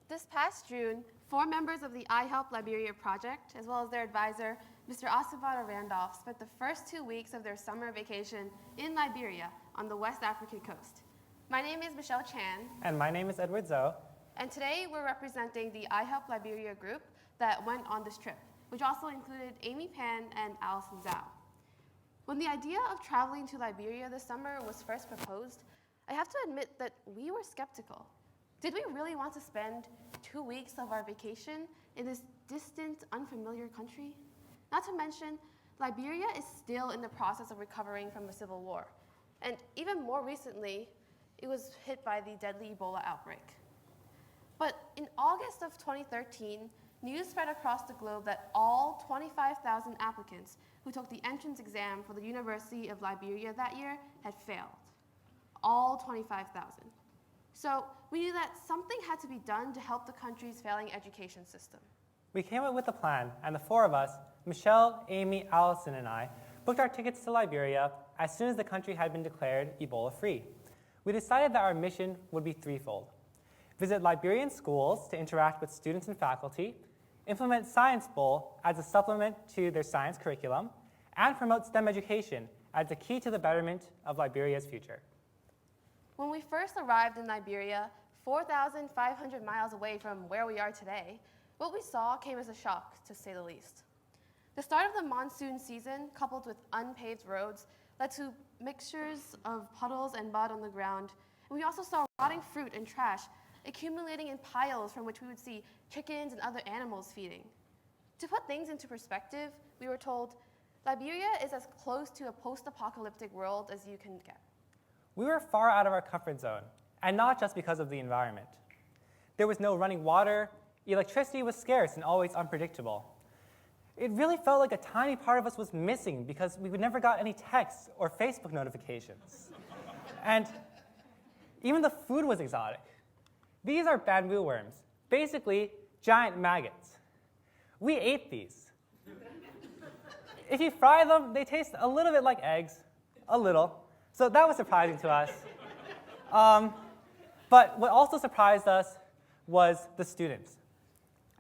This past June, 4 members of the I-HELP Liberia project, as well as their advisor, Mr. Asivada Randolph, spent the first 2 weeks of their summer vacation in Liberia on the West African coast. My name is Michelle Chan. And my name is Edward Zoe. And today we're representing the I-HELP Liberia group that went on this trip, which also included Amy Pan and Allison Zhao. When the idea of traveling to Liberia this summer was first proposed, I have to admit that we were skeptical. Did we really want to spend 2 weeks of our vacation in this distant, unfamiliar country? Not to mention, Liberia is still in the process of recovering from a civil war. And even more recently, it was hit by the deadly Ebola outbreak. But in August of 2013, news spread across the globe that all 25,000 applicants who took the entrance exam for the University of Liberia that year had failed. All 25,000. So we knew that something had to be done to help the country's failing education system. We came up with a plan, and the 4 of us, Michelle, Amy, Allison, and I, booked our tickets to Liberia as soon as the country had been declared Ebola-free. We decided that our mission would be threefold: visit Liberian schools to interact with students and faculty, implement Science Bowl as a supplement to their science curriculum, and promote STEM education as a key to the betterment of Liberia's future. When we first arrived in Liberia, 4,500 miles away from where we are today, what we saw came as a shock, to say the least. The start of the monsoon season, coupled with unpaved roads, led to mixtures of puddles and mud on the ground. And we also saw rotting fruit and trash accumulating in piles from which we would see chickens and other animals feeding. To put things into perspective, we were told, Liberia is as close to a post-apocalyptic world as you can get. We were far out of our comfort zone, and not just because of the environment. There was no running water, electricity was scarce and always unpredictable. It really felt like a tiny part of us was missing because we never got any texts or Facebook notifications. And even the food was exotic. These are bamboo worms, basically giant maggots. We ate these. If you fry them, they taste a little bit like eggs, a little. So that was surprising to us. But what also surprised us was the students.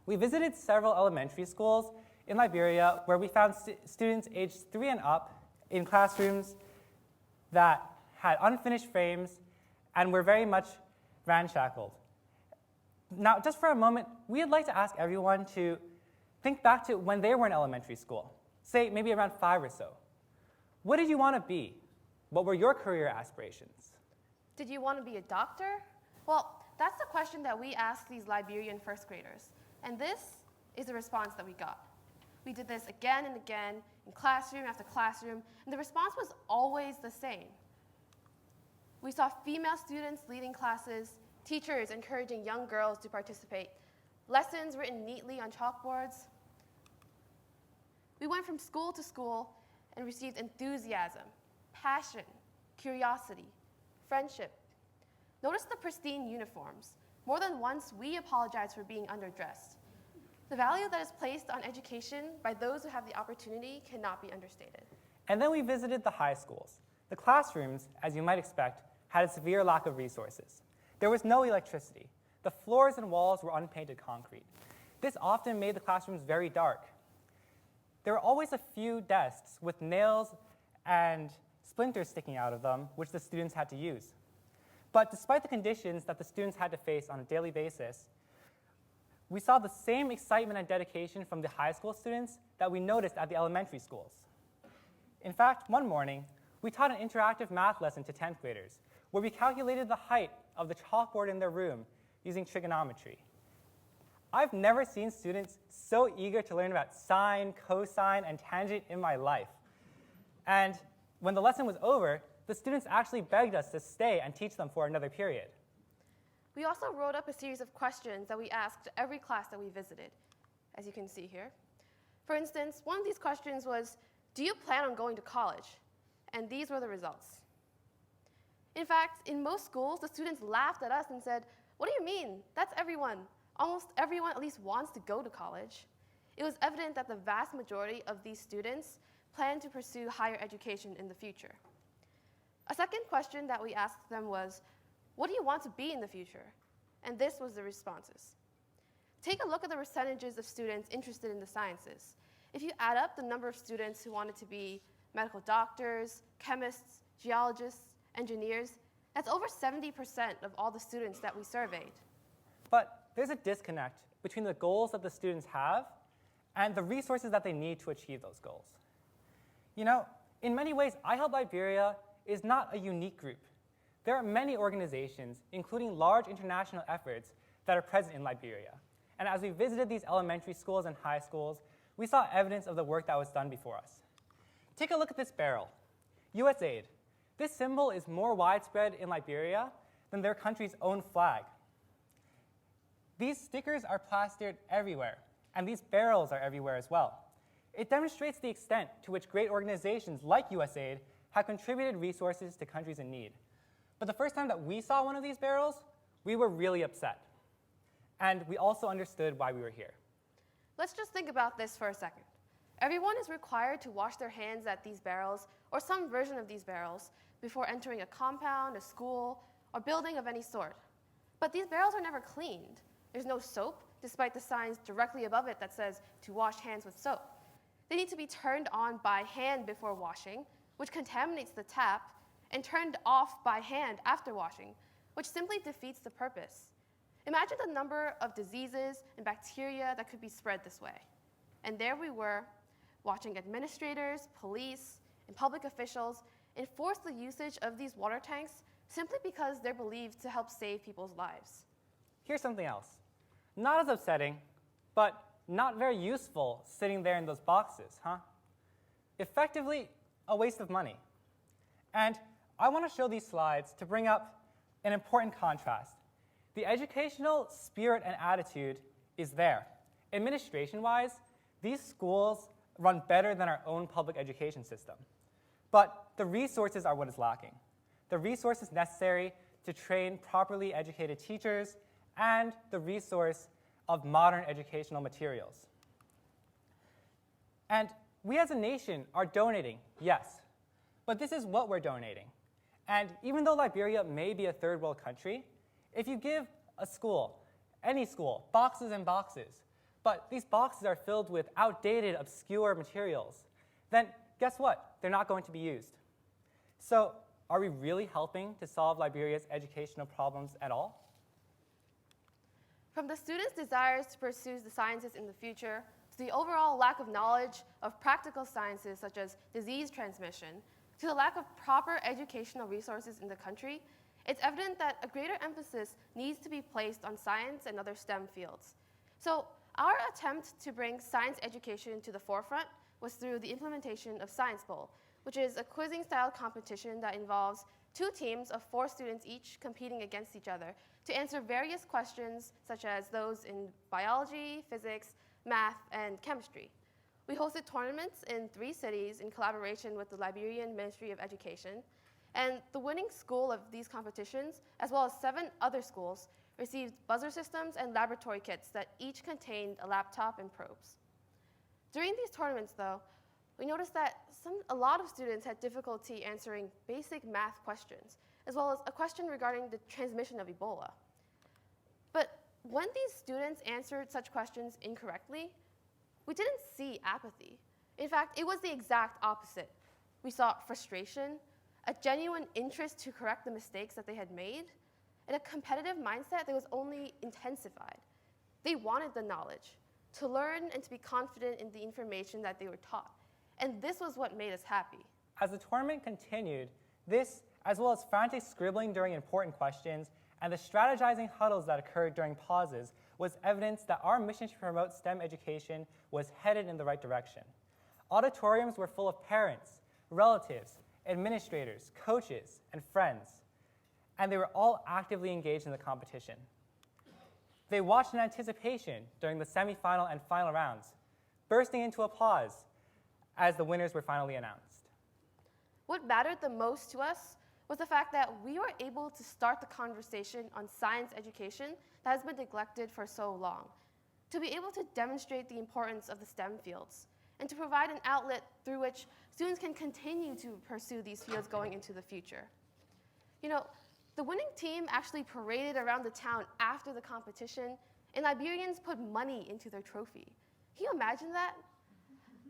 We visited several elementary schools in Liberia where we found students aged 3 and up in classrooms that had unfinished frames and were very much ramshackled. Now, just for a moment, we'd like to ask everyone to think back to when they were in elementary school, say maybe around 5 or so. What did you want to be? What were your career aspirations? Did you want to be a doctor? Well, that's the question that we asked these Liberian first graders. And this is the response that we got. We did this again and again in classroom after classroom, and the response was always the same. We saw female students leading classes, teachers encouraging young girls to participate, lessons written neatly on chalkboards. We went from school to school and received enthusiasm, passion, curiosity, friendship. Notice the pristine uniforms. More than once, we apologized for being underdressed. The value that is placed on education by those who have the opportunity cannot be understated. And then we visited the high schools. The classrooms, as you might expect, had a severe lack of resources. There was no electricity. The floors and walls were unpainted concrete. This often made the classrooms very dark. There were always a few desks with nails and splinters sticking out of them, which the students had to use. But despite the conditions that the students had to face on a daily basis, we saw the same excitement and dedication from the high school students that we noticed at the elementary schools. In fact, one morning, we taught an interactive math lesson to 10th graders, where we calculated the height of the chalkboard in their room using trigonometry. I've never seen students so eager to learn about sine, cosine, and tangent in my life. And when the lesson was over, the students actually begged us to stay and teach them for another period. We also wrote up a series of questions that we asked every class that we visited, as you can see here. For instance, one of these questions was, do you plan on going to college? And these were the results. In fact, in most schools, the students laughed at us and said, what do you mean? That's everyone. Almost everyone at least wants to go to college. It was evident that the vast majority of these students plan to pursue higher education in the future. A second question that we asked them was, what do you want to be in the future? And this was the responses. take a look at the percentages of students interested in the sciences. If you add up the number of students who wanted to be medical doctors, chemists, geologists, engineers, that's over 70% of all the students that we surveyed. But there's a disconnect between the goals that the students have and the resources that they need to achieve those goals. You know, in many ways, I-HELP Liberia is not a unique group. There are many organizations, including large international efforts, that are present in Liberia. And as we visited these elementary schools and high schools, we saw evidence of the work that was done before us. Take a look at this barrel. USAID. This symbol is more widespread in Liberia than their country's own flag. These stickers are plastered everywhere, and these barrels are everywhere as well. It demonstrates the extent to which great organizations like USAID have contributed resources to countries in need. But the first time that we saw one of these barrels, we were really upset. And we also understood why we were here. Let's just think about this for a second. Everyone is required to wash their hands at these barrels, or some version of these barrels, before entering a compound, a school, or building of any sort. But these barrels are never cleaned. There's no soap, despite the signs directly above it that says to wash hands with soap. They need to be turned on by hand before washing, which contaminates the tap, and turned off by hand after washing, which simply defeats the purpose. Imagine the number of diseases and bacteria that could be spread this way. And there we were, watching administrators, police, and public officials enforce the usage of these water tanks simply because they're believed to help save people's lives. Here's something else. Not as upsetting, but not very useful sitting there in those boxes, huh? Effectively, a waste of money. And I want to show these slides to bring up an important contrast. The educational spirit and attitude is there. Administration-wise, these schools run better than our own public education system. But the resources are what is lacking. The resources necessary to train properly educated teachers and the resource of modern educational materials. And we as a nation are donating, yes, but this is what we're donating. And even though Liberia may be a third world country, if you give a school, any school, boxes and boxes, but these boxes are filled with outdated, obscure materials, then guess what? They're not going to be used. So are we really helping to solve Liberia's educational problems at all? From the students' desires to pursue the sciences in the future, to the overall lack of knowledge of practical sciences such as disease transmission, to the lack of proper educational resources in the country, it's evident that a greater emphasis needs to be placed on science and other STEM fields. So our attempt to bring science education to the forefront was through the implementation of Science Bowl, which is a quizzing-style competition that involves 2 teams of 4 students each competing against each other to answer various questions such as those in biology, physics, math, and chemistry. We hosted tournaments in 3 cities in collaboration with the Liberian Ministry of Education, and the winning school of these competitions, as well as 7 other schools, received buzzer systems and laboratory kits that each contained a laptop and probes. During these tournaments, though, we noticed that a lot of students had difficulty answering basic math questions, as well as a question regarding the transmission of Ebola. But when these students answered such questions incorrectly, we didn't see apathy. In fact, it was the exact opposite. We saw frustration, a genuine interest to correct the mistakes that they had made, and a competitive mindset that was only intensified. They wanted the knowledge, to learn and to be confident in the information that they were taught. And this was what made us happy. As the tournament continued, this, as well as frantic scribbling during important questions and the strategizing huddles that occurred during pauses, was evidence that our mission to promote STEM education was headed in the right direction. Auditoriums were full of parents, relatives, administrators, coaches, and friends, and they were all actively engaged in the competition. They watched in anticipation during the semifinal and final rounds, bursting into applause as the winners were finally announced. What mattered the most to us was the fact that we were able to start the conversation on science education that has been neglected for so long, to be able to demonstrate the importance of the STEM fields, and to provide an outlet through which students can continue to pursue these fields going into the future. You know, the winning team actually paraded around the town after the competition and Liberians put money into their trophy. Can you imagine that?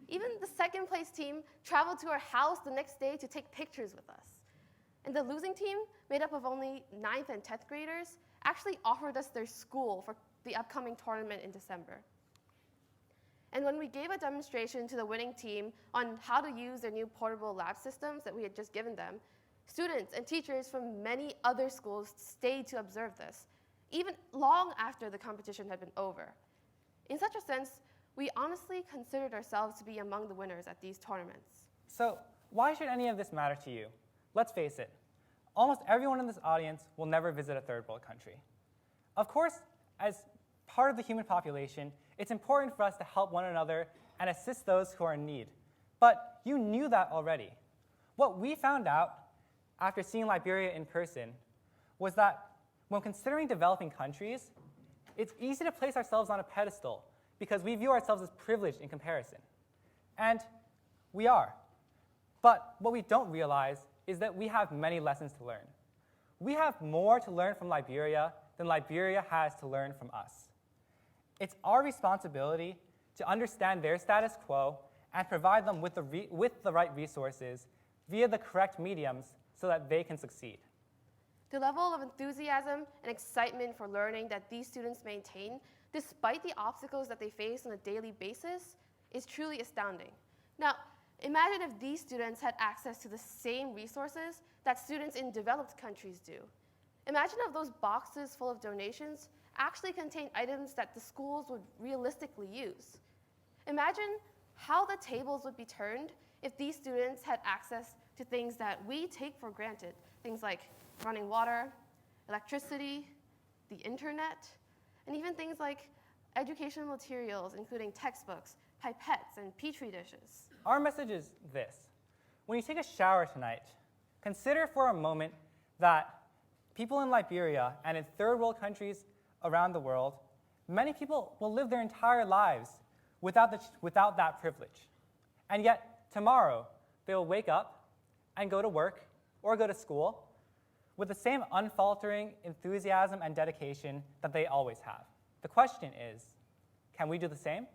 Even the second place team traveled to our house the next day to take pictures with us. And the losing team, made up of only 9th and 10th graders, actually offered us their school for the upcoming tournament in December. And when we gave a demonstration to the winning team on how to use their new portable lab systems that we had just given them, students and teachers from many other schools stayed to observe this, even long after the competition had been over. In such a sense, we honestly considered ourselves to be among the winners at these tournaments. So why should any of this matter to you? Let's face it, almost everyone in this audience will never visit a third world country. Of course, as part of the human population, it's important for us to help one another and assist those who are in need. But you knew that already. What we found out after seeing Liberia in person was that when considering developing countries, it's easy to place ourselves on a pedestal because we view ourselves as privileged in comparison. And we are. But what we don't realize is that we have many lessons to learn. We have more to learn from Liberia than Liberia has to learn from us. It's our responsibility to understand their status quo and provide them with the right resources via the correct mediums so that they can succeed. The level of enthusiasm and excitement for learning that these students maintain, despite the obstacles that they face on a daily basis, is truly astounding. Now, imagine if these students had access to the same resources that students in developed countries do. Imagine if those boxes full of donations actually contain items that the schools would realistically use. Imagine how the tables would be turned if these students had access to things that we take for granted, things like running water, electricity, the internet, and even things like educational materials, including textbooks, pipettes, and petri dishes. Our message is this. When you take a shower tonight, consider for a moment that people in Liberia and in third world countries around the world, many people will live their entire lives without that privilege. And yet, tomorrow, they will wake up and go to work or go to school with the same unfaltering enthusiasm and dedication that they always have. The question is, can we do the same?